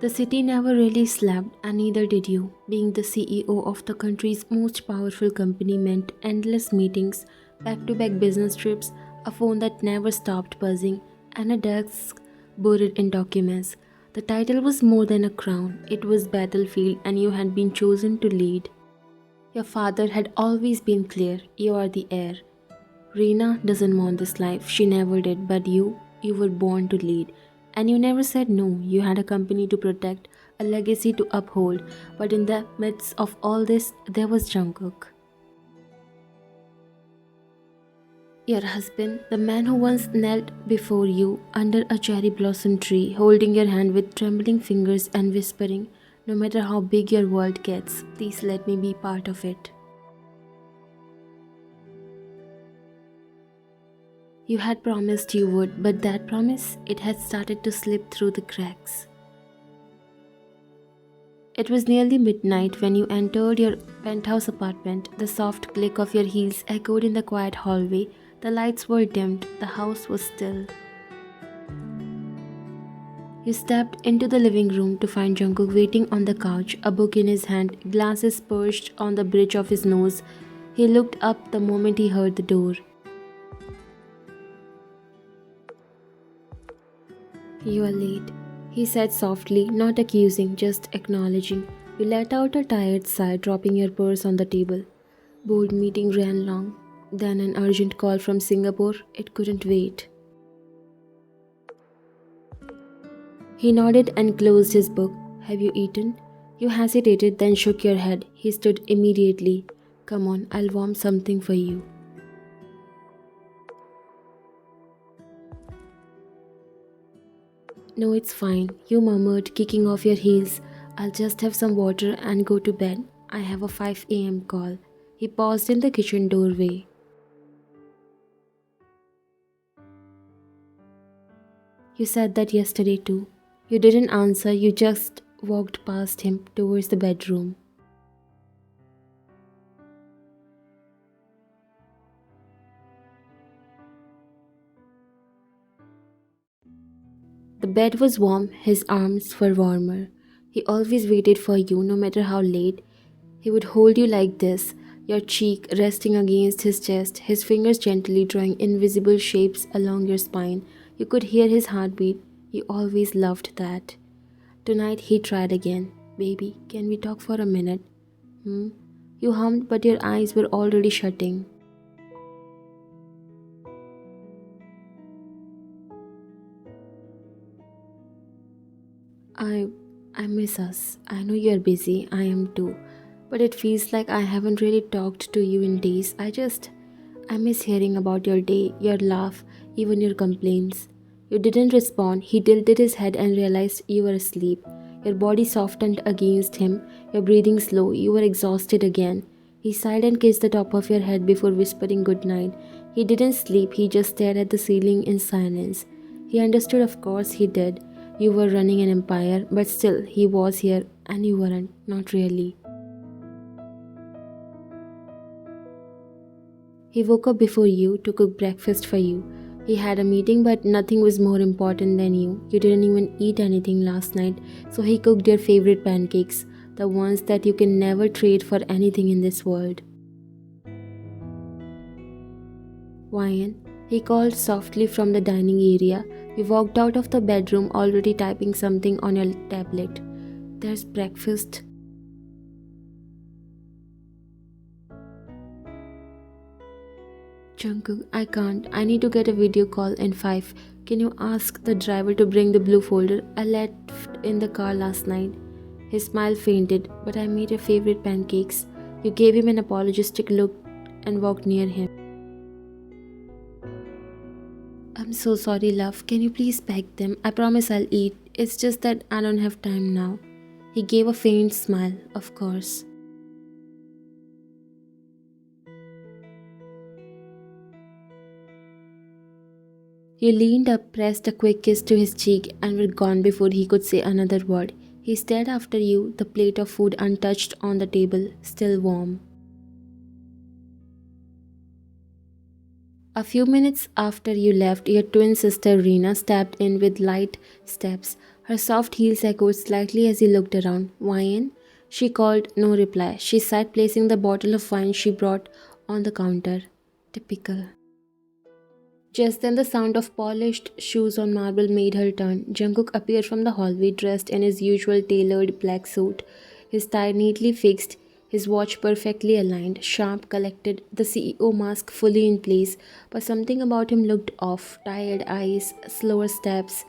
The city never really slept, and neither did you. Being the CEO of the country's most powerful company meant endless meetings, back to back business trips, a phone that never stopped buzzing, and a desk buried in documents. The title was more than a crown, it was battlefield, and you had been chosen to lead. Your father had always been clear, you are the heir. Reena doesn't want this life, she never did, but you were born to lead. And you never said no, you had a company to protect, a legacy to uphold, but in the midst of all this, there was Jungkook. Your husband, the man who once knelt before you under a cherry blossom tree, holding your hand with trembling fingers and whispering, no matter how big your world gets, please let me be part of it. You had promised you would, but that promise, it had started to slip through the cracks. It was nearly midnight when you entered your penthouse apartment. The soft click of your heels echoed in the quiet hallway. The lights were dimmed, the house was still. You stepped into the living room to find Jungkook waiting on the couch, a book in his hand, glasses perched on the bridge of his nose. He looked up the moment he heard the door. You are late, he said softly, not accusing, just acknowledging. You let out a tired sigh, dropping your purse on the table. Board meeting ran long. Then an urgent call from Singapore. It couldn't wait. He nodded and closed his book. Have you eaten? You hesitated, then shook your head. He stood immediately. Come on, I'll warm something for you. No, it's fine, you murmured, kicking off your heels. I'll just have some water and go to bed. I have a 5 a.m. call. He paused in the kitchen doorway. You said that yesterday too. You didn't answer, you just walked past him towards the bedroom. The bed was warm, his arms were warmer. He always waited for you, no matter how late. He would hold you like this, your cheek resting against his chest, his fingers gently drawing invisible shapes along your spine. You could hear his heartbeat. You always loved that. Tonight he tried again. Baby, can we talk for a minute? You hummed, but your eyes were already shutting. I I miss us. I know you're busy. I am too. But it feels like I haven't really talked to you in days. I miss hearing about your day, your laugh, even your complaints. You didn't respond. He tilted his head and realized you were asleep. Your body softened against him, your breathing slow. You were exhausted again. He sighed and kissed the top of your head before whispering good night. He didn't sleep, he just stared at the ceiling in silence. He understood, of course he did. You were running an empire, but still, he was here and you weren't, not really. He woke up before you to cook breakfast for you. He had a meeting, but nothing was more important than you. You didn't even eat anything last night, so he cooked your favorite pancakes, the ones that you can never trade for anything in this world. Wyan, he called softly from the dining area. You walked out of the bedroom already typing something on your tablet. There's breakfast. Jungkook, I can't. I need to get a video call in 5. Can you ask the driver to bring the blue folder I left in the car last night? His smile fainted, but I made your favorite pancakes. You gave him an apologetic look and walked near him. I'm so sorry, love. Can you please pack them? I promise I'll eat. It's just that I don't have time now. He gave a faint smile, of course. You leaned up, pressed a quick kiss to his cheek, and were gone before he could say another word. He stared after you, the plate of food untouched on the table, still warm. A few minutes after you left, your twin sister Rena stepped in with light steps. Her soft heels echoed slightly as you looked around. Wine? She called, no reply. She sat placing the bottle of wine she brought on the counter. Typical. Just then the sound of polished shoes on marble made her turn. Jungkook appeared from the hallway dressed in his usual tailored black suit, his tie neatly fixed, his watch perfectly aligned, sharp, collected, the CEO mask fully in place, but something about him looked off. Tired eyes, slower steps.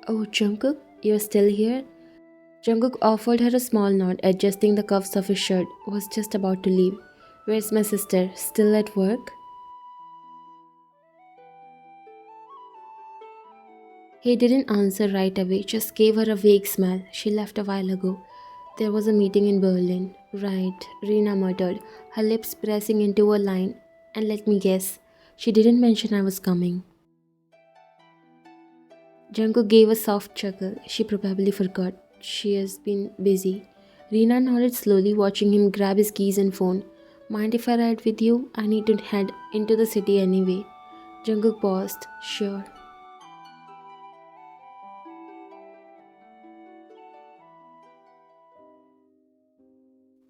Oh, Jungkook, you're still here? Jungkook offered her a small nod, adjusting the cuffs of his shirt, was just about to leave. Where's my sister? Still at work? He didn't answer right away, just gave her a vague smile. She left a while ago. There was a meeting in Berlin. Right, Rena muttered, her lips pressing into a line. And let me guess, she didn't mention I was coming. Jungkook gave a soft chuckle. She probably forgot. She has been busy. Rena nodded slowly, watching him grab his keys and phone. Mind if I ride with you? I need to head into the city anyway. Jungkook paused. Sure.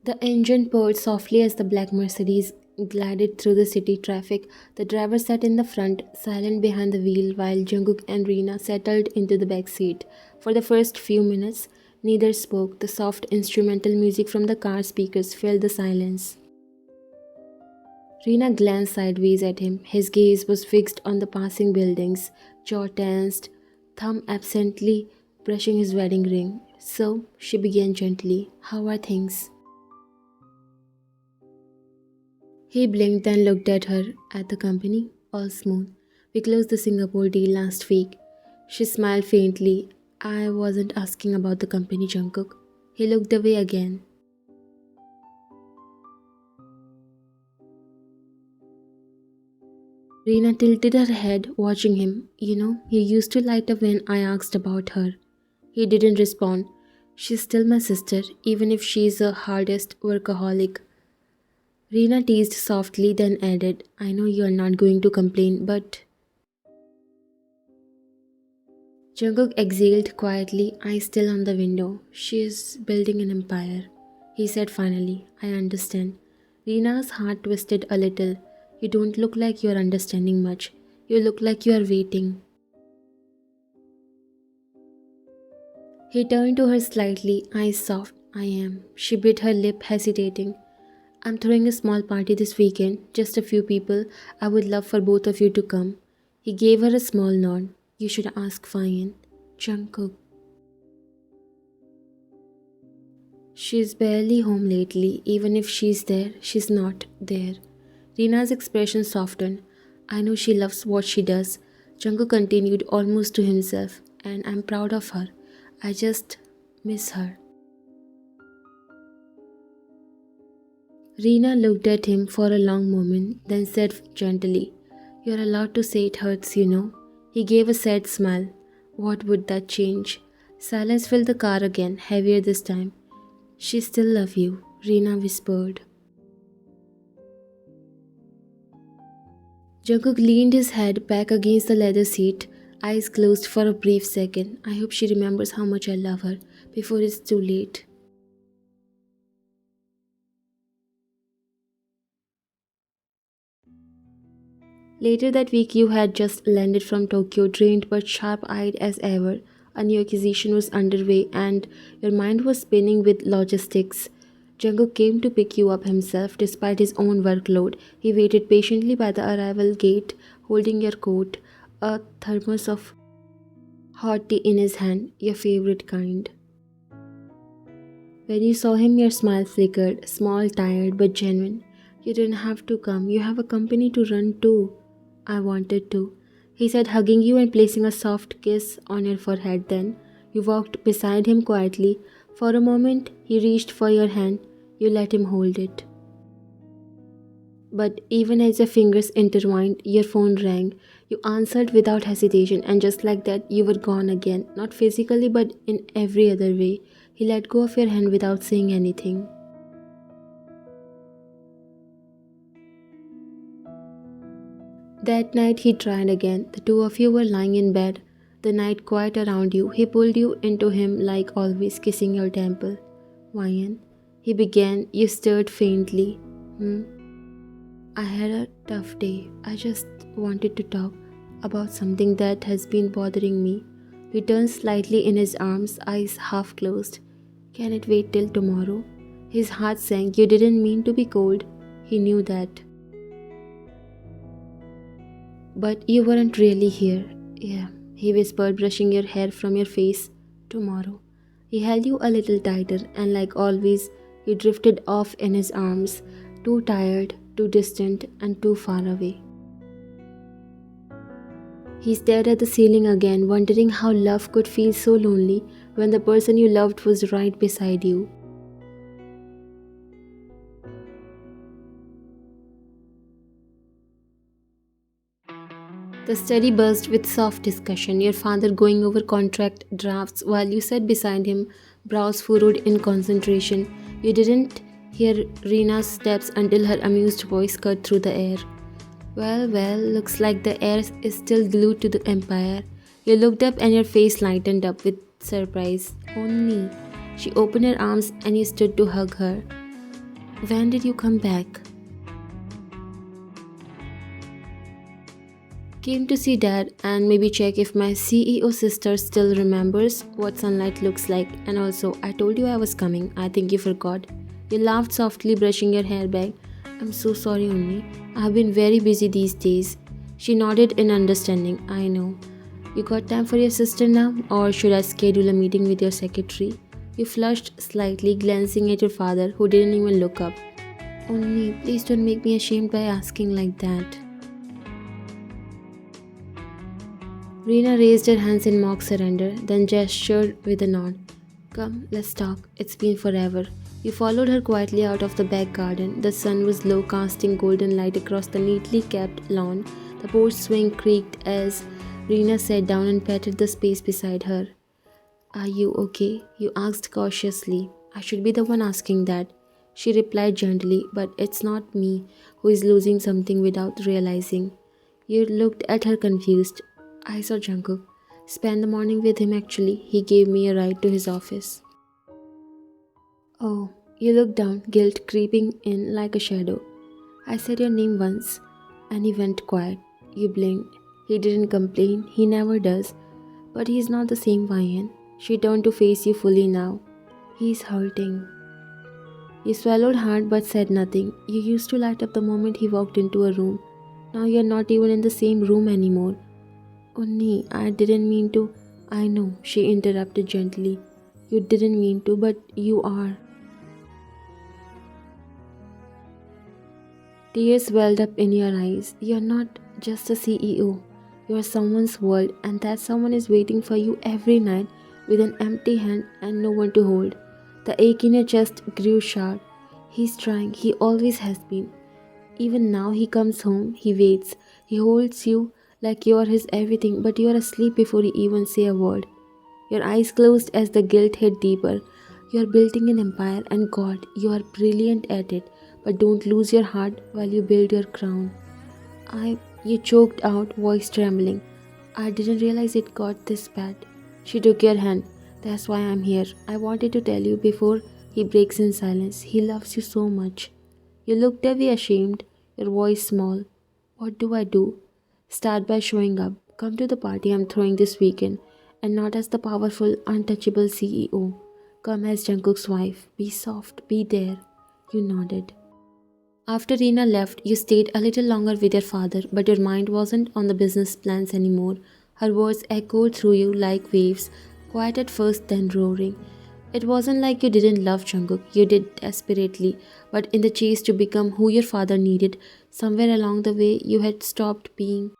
The engine purred softly as the black Mercedes glided through the city traffic. The driver sat in the front, silent behind the wheel, while Jungkook and Rina settled into the back seat. For the first few minutes, neither spoke. The soft instrumental music from the car speakers filled the silence. Rina glanced sideways at him. His gaze was fixed on the passing buildings, jaw tensed, thumb absently brushing his wedding ring. So, she began gently. How are things? He blinked and looked at her, at the company. All smooth. We closed the Singapore deal last week. She smiled faintly. I wasn't asking about the company, Jungkook. He looked away again. Rena tilted her head, watching him. You know, he used to light up when I asked about her. He didn't respond. She's still my sister, even if she's the hardest workaholic. Rena teased softly, then added, I know you're not going to complain, but Jungkook exhaled quietly, eyes still on the window. She is building an empire. He said finally, I understand. Rina's heart twisted a little. You don't look like you're understanding much. You look like you are waiting. He turned to her slightly, eyes soft. I am. She bit her lip, hesitating. I'm throwing a small party this weekend, just a few people. I would love for both of you to come. He gave her a small nod. You should ask Fayan. Jungkook. She's barely home lately. Even if she's there, she's not there. Rina's expression softened. I know she loves what she does. Jungkook continued almost to himself. And I'm proud of her. I just miss her. Rina looked at him for a long moment, then said gently, You're allowed to say it hurts, you know. He gave a sad smile. What would that change? Silence filled the car again, heavier this time. She still loves you, Rina whispered. Jungkook leaned his head back against the leather seat, eyes closed for a brief second. I hope she remembers how much I love her before it's too late. Later that week, you had just landed from Tokyo, drained but sharp eyed as ever. A new acquisition was underway, and your mind was spinning with logistics. Jungkook came to pick you up himself despite his own workload. He waited patiently by the arrival gate, holding your coat, a thermos of hot tea in his hand, your favorite kind. When you saw him, your smile flickered, small, tired, but genuine. You didn't have to come. You have a company to run too. I wanted to. He said, hugging you and placing a soft kiss on your forehead. Then you walked beside him quietly. For a moment, he reached for your hand. You let him hold it. But even as your fingers intertwined, your phone rang. You answered without hesitation, and just like that, you were gone again. Not physically, but in every other way. He let go of your hand without saying anything. That night he tried again. The two of you were lying in bed, the night quiet around you. He pulled you into him like always, kissing your temple. Ryan, he began. You stirred faintly. Hmm? I had a tough day. I just wanted to talk about something that has been bothering me. He turned slightly in his arms, eyes half closed. Can it wait till tomorrow? His heart sank. You didn't mean to be cold. He knew that. But you weren't really here. Yeah, he whispered, brushing your hair from your face. Tomorrow. He held you a little tighter, and like always, you drifted off in his arms, too tired, too distant, and too far away. He stared at the ceiling again, wondering how love could feel so lonely when the person you loved was right beside you. The study buzzed with soft discussion, your father going over contract drafts while you sat beside him, brows furrowed in concentration. You didn't hear Rena's steps until her amused voice cut through the air. Well, looks like the air is still glued to the empire. You looked up and your face lightened up with surprise. Only. She opened her arms and you stood to hug her. When did you come back? Came to see Dad and maybe check if my CEO sister still remembers what sunlight looks like. And also, I told you I was coming. I think you forgot. You laughed softly, brushing your hair back. I'm so sorry, Unni. I've been very busy these days. She nodded in understanding. I know. You got time for your sister now? Or should I schedule a meeting with your secretary? You flushed slightly, glancing at your father, who didn't even look up. Unni, please don't make me ashamed by asking like that. Rena raised her hands in mock surrender, then gestured with a nod. Come, let's talk. It's been forever. You followed her quietly out of the back garden. The sun was low, casting golden light across the neatly kept lawn. The porch swing creaked as Rena sat down and patted the space beside her. Are you okay? You asked cautiously. I should be the one asking that. She replied gently, but it's not me who is losing something without realizing. You looked at her confused. I saw Jungkook. Spent the morning with him actually. He gave me a ride to his office. Oh, you looked down, guilt creeping in like a shadow. I said your name once, and he went quiet. You blinked. He didn't complain. He never does. But he's not the same Ryan. She turned to face you fully now. He's hurting. You swallowed hard but said nothing. You used to light up the moment he walked into a room. Now you're not even in the same room anymore. Unni, I didn't mean to. I know, she interrupted gently. You didn't mean to, but you are. Tears welled up in your eyes. You're not just a CEO. You're someone's world, and that someone is waiting for you every night with an empty hand and no one to hold. The ache in your chest grew sharp. He's trying, he always has been. Even now he comes home, he waits, he holds you like you are his everything, but you are asleep before you even say a word. Your eyes closed as the guilt hit deeper. You are building an empire, and God, you are brilliant at it, but don't lose your heart while you build your crown. You choked out, voice trembling. I didn't realize it got this bad. She took your hand. That's why I'm here. I wanted to tell you before he breaks in silence. He loves you so much. You looked away ashamed, your voice small. What do I do? Start by showing up. Come to the party I'm throwing this weekend, and not as the powerful, untouchable CEO. Come as Jungkook's wife. Be soft. Be there. You nodded. After Reena left, you stayed a little longer with your father, but your mind wasn't on the business plans anymore. Her words echoed through you like waves, quiet at first, then roaring. It wasn't like you didn't love Jungkook, you did desperately, but in the chase to become who your father needed, somewhere along the way you had stopped being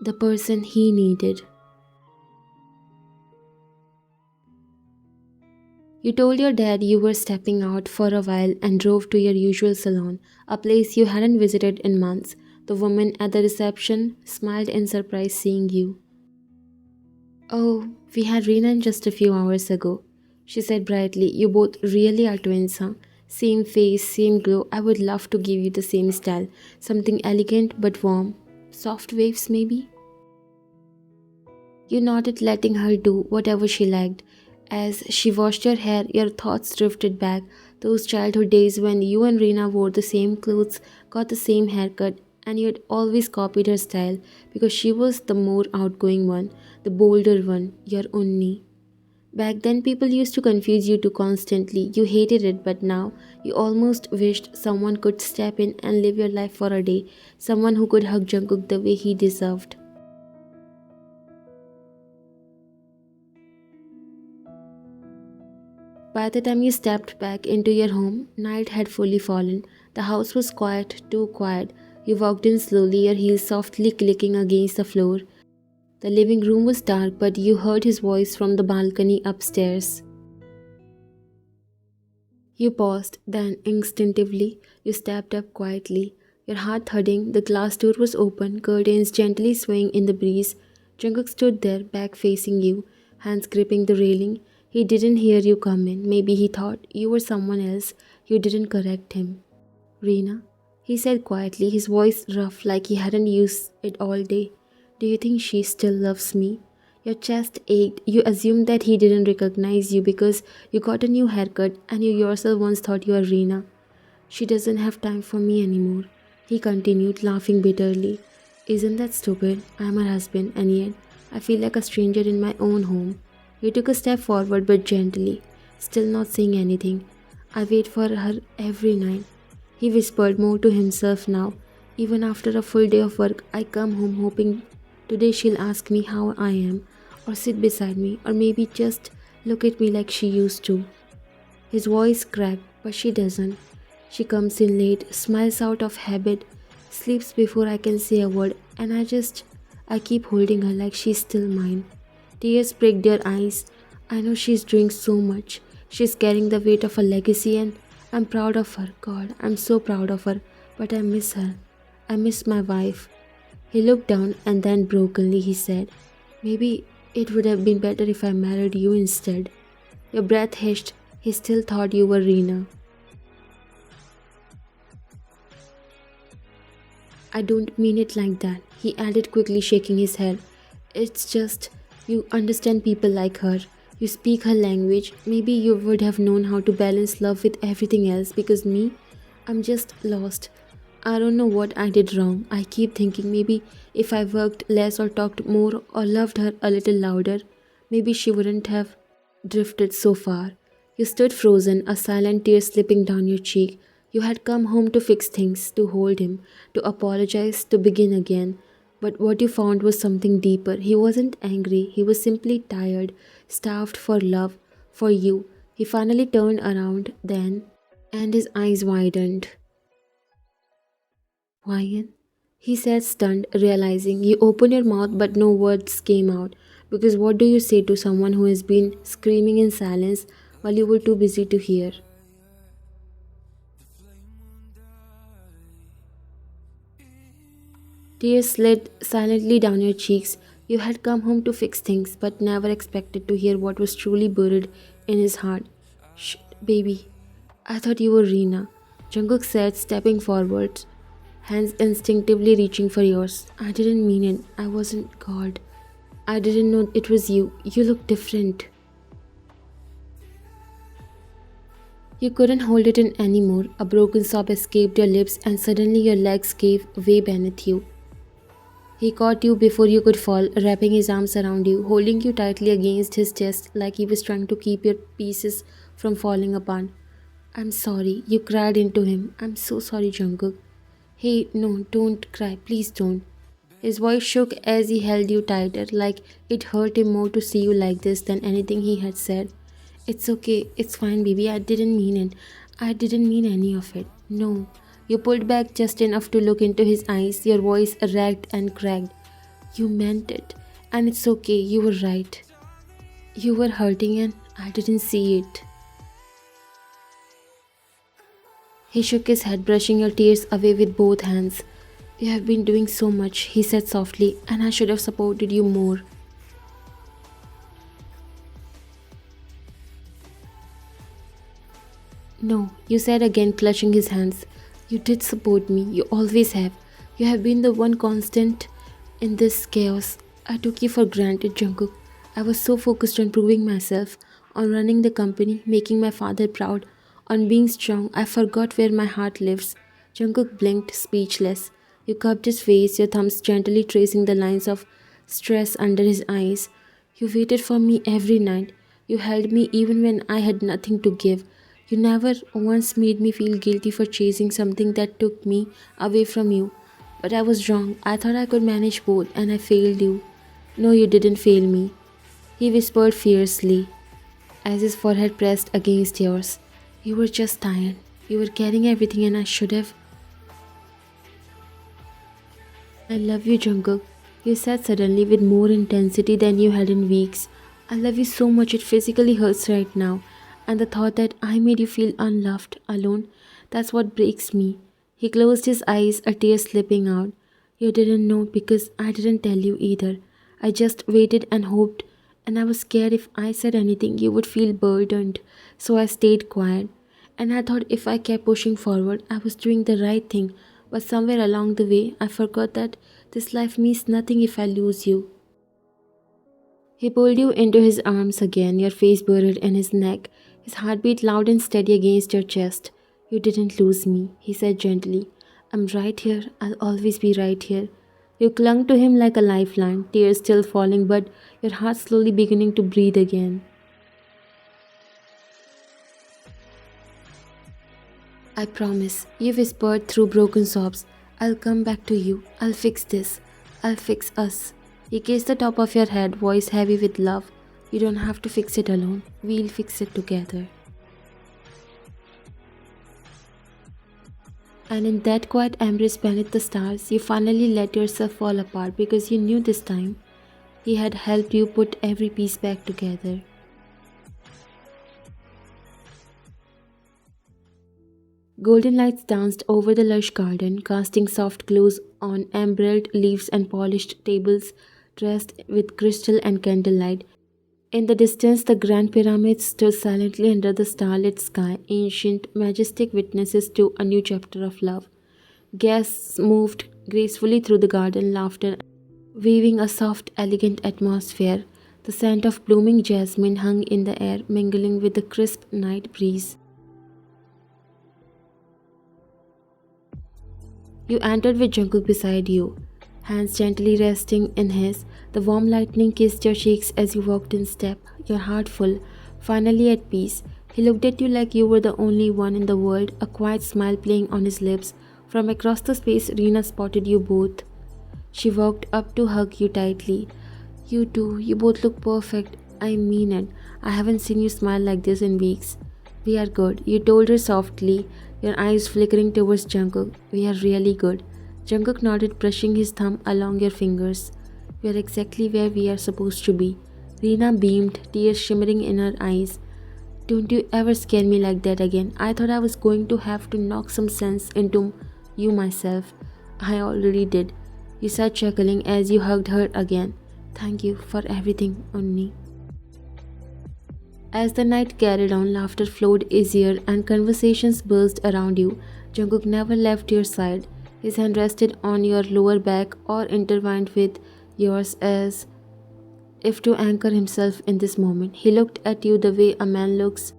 the person he needed. You told your dad you were stepping out for a while and drove to your usual salon, a place you hadn't visited in months. The woman at the reception smiled in surprise seeing you. Oh, we had Reena in just a few hours ago, she said brightly. You both really are twins, huh? Same face, same glow. I would love to give you the same style. Something elegant but warm. Soft waves, maybe? You nodded, letting her do whatever she liked. As she washed your hair, your thoughts drifted back. Those childhood days when you and Rena wore the same clothes, got the same haircut, and you had always copied her style because she was the more outgoing one, the bolder one, your Unni. Back then, people used to confuse you too constantly. You hated it, but now you almost wished someone could step in and live your life for a day. Someone who could hug Jungkook the way he deserved. By the time you stepped back into your home, night had fully fallen. The house was quiet, too quiet. You walked in slowly, your heels softly clicking against the floor. The living room was dark, but you heard his voice from the balcony upstairs. You paused, then instinctively you stepped up quietly, your heart thudding. The glass door was open, curtains gently swaying in the breeze. Jungkook stood there, back facing you, hands gripping the railing. He didn't hear you come in. Maybe he thought you were someone else. You didn't correct him. Reena, he said quietly, his voice rough like he hadn't used it all day. Do you think she still loves me? Your chest ached. You assumed that he didn't recognize you because you got a new haircut and you yourself once thought you were Reena. She doesn't have time for me anymore. He continued, laughing bitterly. Isn't that stupid? I'm her husband, and yet I feel like a stranger in my own home. He took a step forward but gently, still not saying anything. I wait for her every night. He whispered more to himself now. Even after a full day of work, I come home hoping today she'll ask me how I am, or sit beside me, or maybe just look at me like she used to. His voice cracked, but she doesn't. She comes in late, smiles out of habit, sleeps before I can say a word, and I keep holding her like she's still mine. Tears pricked her eyes. I know she's doing so much. She's carrying the weight of a legacy, and I'm proud of her. God, I'm so proud of her, but I miss her. I miss my wife. He looked down and then brokenly he said, maybe it would have been better if I married you instead. Your breath hissed. He still thought you were Reena. I don't mean it like that, he added quickly, shaking his head. It's just, you understand people like her. You speak her language. Maybe you would have known how to balance love with everything else because me, I'm just lost. I don't know what I did wrong. I keep thinking maybe if I worked less or talked more or loved her a little louder, maybe she wouldn't have drifted so far. You stood frozen, a silent tear slipping down your cheek. You had come home to fix things, to hold him, to apologize, to begin again. But what you found was something deeper. He wasn't angry, he was simply tired, starved for love, for you. He finally turned around then, and his eyes widened. Ryan, he said, stunned, realizing you opened your mouth but no words came out. Because what do you say to someone who has been screaming in silence while you were too busy to hear? Tears slid silently down your cheeks. You had come home to fix things, but never expected to hear what was truly buried in his heart. Shh, baby. I thought you were Reena, Jungkook said, stepping forward, hands instinctively reaching for yours. I didn't mean it. I wasn't God. I didn't know it was you. You look different. You couldn't hold it in anymore. A broken sob escaped your lips, and suddenly your legs gave way beneath you. He caught you before you could fall, wrapping his arms around you, holding you tightly against his chest like he was trying to keep your pieces from falling apart. I'm sorry, you cried into him. I'm so sorry, Jungkook. Hey, no, don't cry, please don't. His voice shook as he held you tighter, like it hurt him more to see you like this than anything he had said. It's okay, it's fine, baby. I didn't mean it. I didn't mean any of it. No. You pulled back just enough to look into his eyes, your voice ragged and cracked. You meant it. And it's okay, you were right. You were hurting and I didn't see it. He shook his head, brushing your tears away with both hands. You have been doing so much, he said softly, and I should have supported you more. No, you said again, clutching his hands. You did support me. You always have. You have been the one constant In this chaos, I took you for granted, Jungkook. I was so focused on proving myself, on running the company, making my father proud, on being strong, I forgot where my heart lives. Jungkook blinked, speechless. You cupped his face, your thumbs gently tracing the lines of stress under his eyes. You waited for me every night. You held me even when I had nothing to give. You never once made me feel guilty for chasing something that took me away from you. But I was wrong. I thought I could manage both, and I failed you. No, you didn't fail me, he whispered fiercely, as his forehead pressed against yours. You were just tired. You were carrying everything, and I should have. I love you, Jungkook, you said suddenly with more intensity than you had in weeks. I love you so much it physically hurts right now. And the thought that I made you feel unloved, alone, that's what breaks me. He closed his eyes, a tear slipping out. You didn't know because I didn't tell you either. I just waited and hoped, and I was scared if I said anything you would feel burdened, so I stayed quiet. And I thought if I kept pushing forward, I was doing the right thing, but somewhere along the way, I forgot that this life means nothing if I lose you. He pulled you into his arms again, your face buried in his neck, his heartbeat loud and steady against your chest. You didn't lose me, he said gently. I'm right here, I'll always be right here. You clung to him like a lifeline, tears still falling, but your heart slowly beginning to breathe again. I promise, you whispered through broken sobs. I'll come back to you. I'll fix this. I'll fix us. He kissed the top of your head, voice heavy with love. You don't have to fix it alone. We'll fix it together. And in that quiet embrace beneath the stars, you finally let yourself fall apart because you knew this time he had helped you put every piece back together. Golden lights danced over the lush garden, casting soft glows on emerald leaves and polished tables dressed with crystal and candlelight. In the distance, the grand pyramids stood silently under the starlit sky, ancient, majestic witnesses to a new chapter of love. Guests moved gracefully through the garden, laughter weaving a soft, elegant atmosphere. The scent of blooming jasmine hung in the air, mingling with the crisp night breeze. You entered with Jungkook beside you, hands gently resting in his. The warm lightning kissed your cheeks as you walked in step, your heart full, finally at peace. He looked at you like you were the only one in the world, a quiet smile playing on his lips. From across the space, Rina spotted you both. She walked up to hug you tightly. You two, you both look perfect. I mean it. I haven't seen you smile like this in weeks. We are good, you told her softly, your eyes flickering towards Jungkook. We are really good. Jungkook nodded, brushing his thumb along your fingers. We are exactly where we are supposed to be. Rina beamed, tears shimmering in her eyes. Don't you ever scare me like that again. I thought I was going to have to knock some sense into you myself. I already did. You said, chuckling as you hugged her again. Thank you for everything, Unni. As the night carried on, laughter flowed easier and conversations buzzed around you. Jungkook never left your side. His hand rested on your lower back or intertwined with yours as if to anchor himself in this moment. He looked at you the way a man looks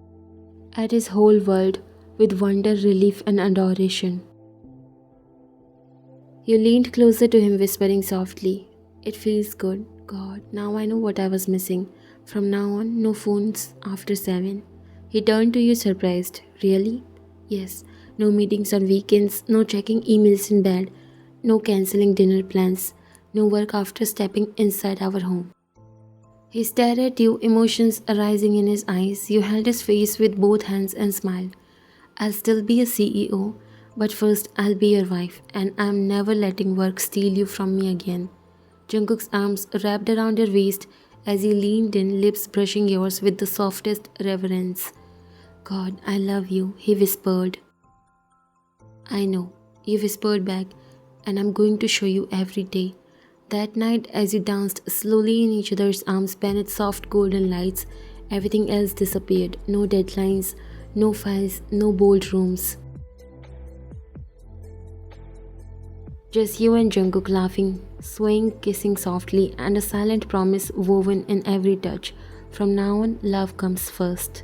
at his whole world, with wonder, relief, and adoration. You leaned closer to him, whispering softly, It feels good. God, now I know what I was missing. From now on, no phones after 7. He turned to you surprised. Really? Yes. No meetings on weekends, no checking emails in bed, no cancelling dinner plans, no work after stepping inside our home. He stared at you, emotions arising in his eyes. You held his face with both hands and smiled. I'll still be a CEO, but first I'll be your wife, and I'm never letting work steal you from me again. Jungkook's arms wrapped around your waist as he leaned in, lips brushing yours with the softest reverence. God, I love you, he whispered. I know, you whispered back, and I'm going to show you every day. That night, as you danced slowly in each other's arms beneath soft golden lights, everything else disappeared. No deadlines, no files, no bold rooms. Just you and Jungkook laughing, swaying, kissing softly, and a silent promise woven in every touch. From now on, love comes first.